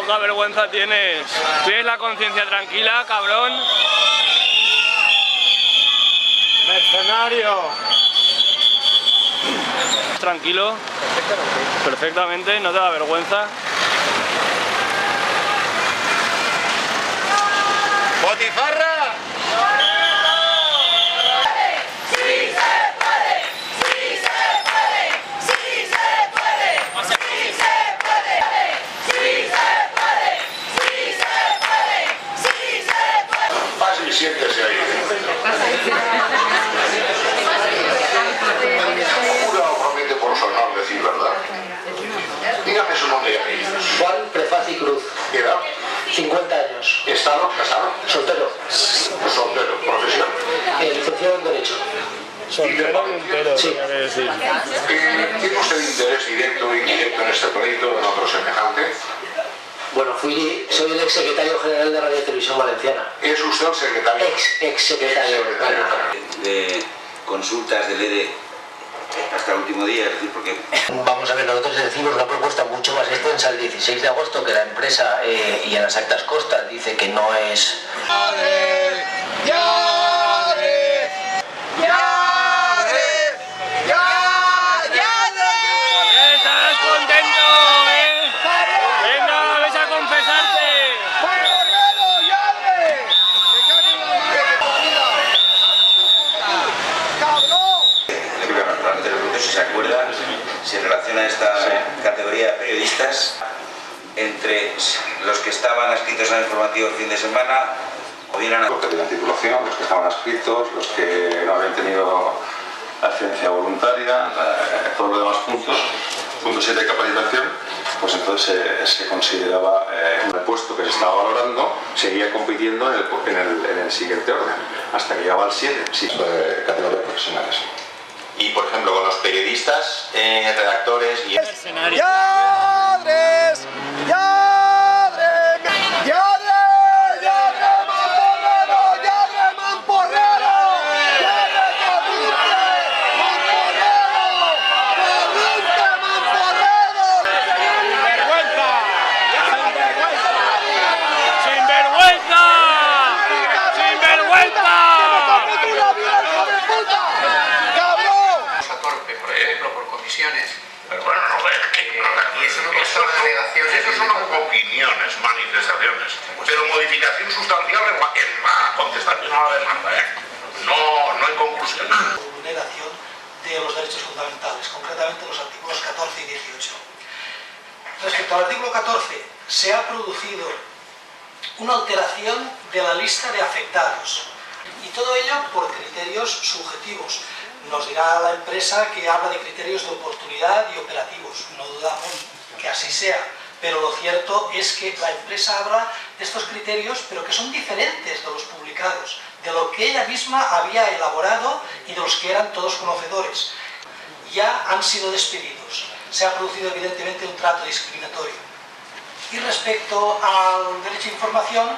Poca vergüenza tienes. Tienes la conciencia tranquila, cabrón. Mercenario. Tranquilo. Perfectamente, no te da vergüenza. ¡Botifarra! Pase y siéntese ahí. ¿Jura o promete por su honor decir verdad? Dígame su nombre y apellidos. Juan Prefaz y Cruz. ¿Edad? 50 años. ¿Estado? ¿Casado? Soltero. Soltero. ¿Profesión? Licenciado en Derecho. Soltero y entero, Sí. tenía que decir. ¿Tiene usted interés directo e indirecto en este proyecto o en otro semejante? Bueno, soy el ex secretario general de Radio y Televisión Valenciana. ¿Es usted el secretario? Ex secretario. De consultas del ERE hasta el último día, es decir, porque... Vamos a ver, nosotros decimos una propuesta mucho más extensa el 16 de agosto que la empresa y en las actas constas dice que no es... ¡Estás contento, eh! ¡Venga, ves a confesarte! Si se acuerda, se relaciona esta categoría de periodistas entre los que estaban adscritos en el informativo el fin de semana o bien a Los que tenían titulación, los que estaban adscritos, los que no habían tenido asistencia voluntaria, todos los demás puntos. Punto 7 de capacitación, pues entonces se consideraba un puesto que se estaba valorando, seguía compitiendo en el siguiente orden, hasta que llegaba al 7, sí, categorías profesionales. Y por ejemplo con los periodistas, redactores y... ¡Lladres! Pero bueno, no ves que... Y eso no consta en alegaciones. Eso son opiniones, manifestaciones. Pero modificación sustancial en la contestación a la demanda, ¿eh? No en conclusión. Vulneración de los derechos fundamentales, concretamente los artículos 14 y 18. Respecto al artículo 14, se ha producido una alteración de la lista de afectados y todo ello por criterios subjetivos. Nos dirá la empresa que habla de criterios de oportunidad y operativos, no dudamos que así sea, pero lo cierto es que la empresa habla de estos criterios, pero que son diferentes de los publicados, de lo que ella misma había elaborado y de los que eran todos conocedores. Ya han sido despedidos, se ha producido evidentemente un trato discriminatorio. Y respecto al derecho a información,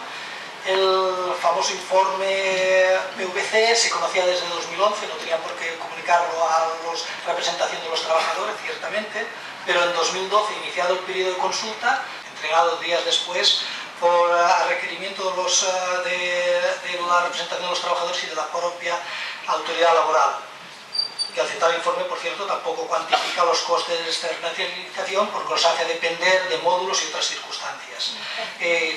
el famoso informe PVC se conocía desde 2011, no tenían por qué comunicarlo a la representación de los trabajadores, ciertamente, pero en 2012, iniciado el periodo de consulta, entregado días después, por requerimiento de la representación de los trabajadores y de la propia autoridad laboral. Que al citado informe, por cierto, tampoco cuantifica los costes de externalización porque los hace depender de módulos y otras circunstancias.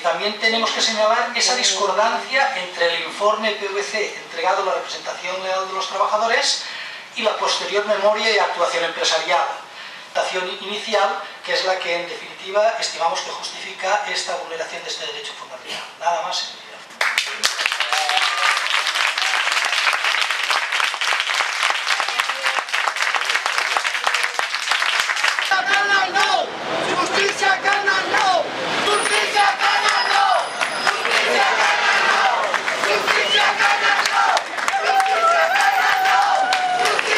También tenemos que señalar esa discordancia entre el informe PVC entregado a la representación legal de los trabajadores y la posterior memoria y actuación empresarial. La actuación inicial, que es la que en definitiva estimamos que justifica esta vulneración de este derecho fundamental. Nada más, señoría. ¡Justicia gana no! ¡Justicia gana no! ¡Justicia gana no! ¡Justicia gana no! ¡Justicia gana no! ¡Justicia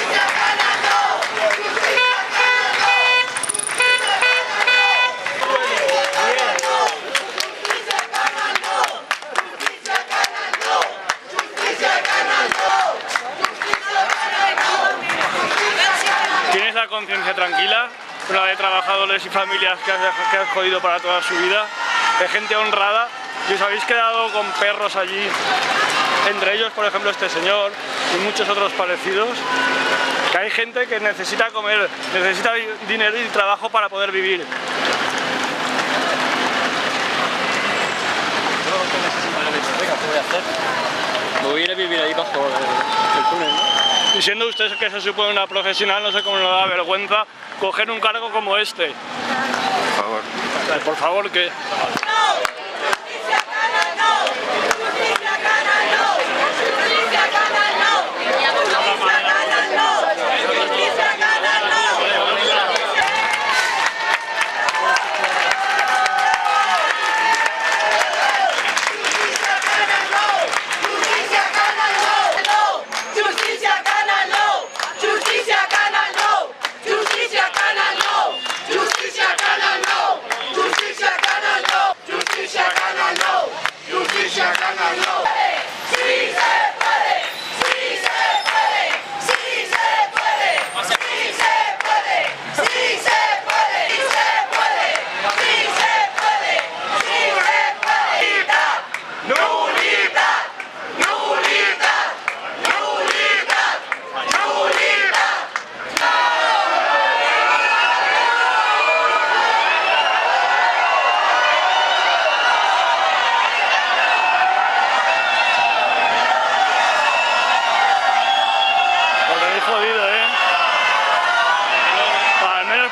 gana no! ¡Justicia gana no! ¡Justicia gana no! ¡Justicia gana no! ¿Tienes la conciencia tranquila? La de trabajadores y familias que has jodido para toda su vida. de gente honrada, y os habéis quedado con perros allí, entre ellos, por ejemplo, este señor y muchos otros parecidos, que hay gente que necesita comer, necesita dinero y trabajo para poder vivir. ¿Qué voy a hacer? Me voy a ir a vivir ahí bajo el túnel, ¿no? Y siendo usted que se supone una profesional, no sé cómo le da vergüenza coger un cargo como este. Por favor. Por favor, que...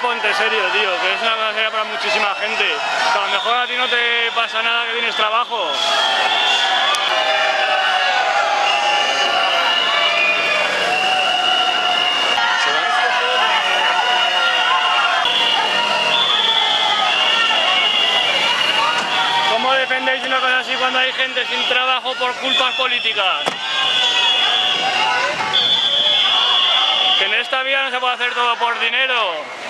Ponte serio, tío, que es una cosa seria para muchísima gente. Que a lo mejor a ti no te pasa nada que tienes trabajo. ¿Cómo defendéis una cosa así cuando hay gente sin trabajo por culpas políticas? Que en esta vida no se puede hacer todo por dinero.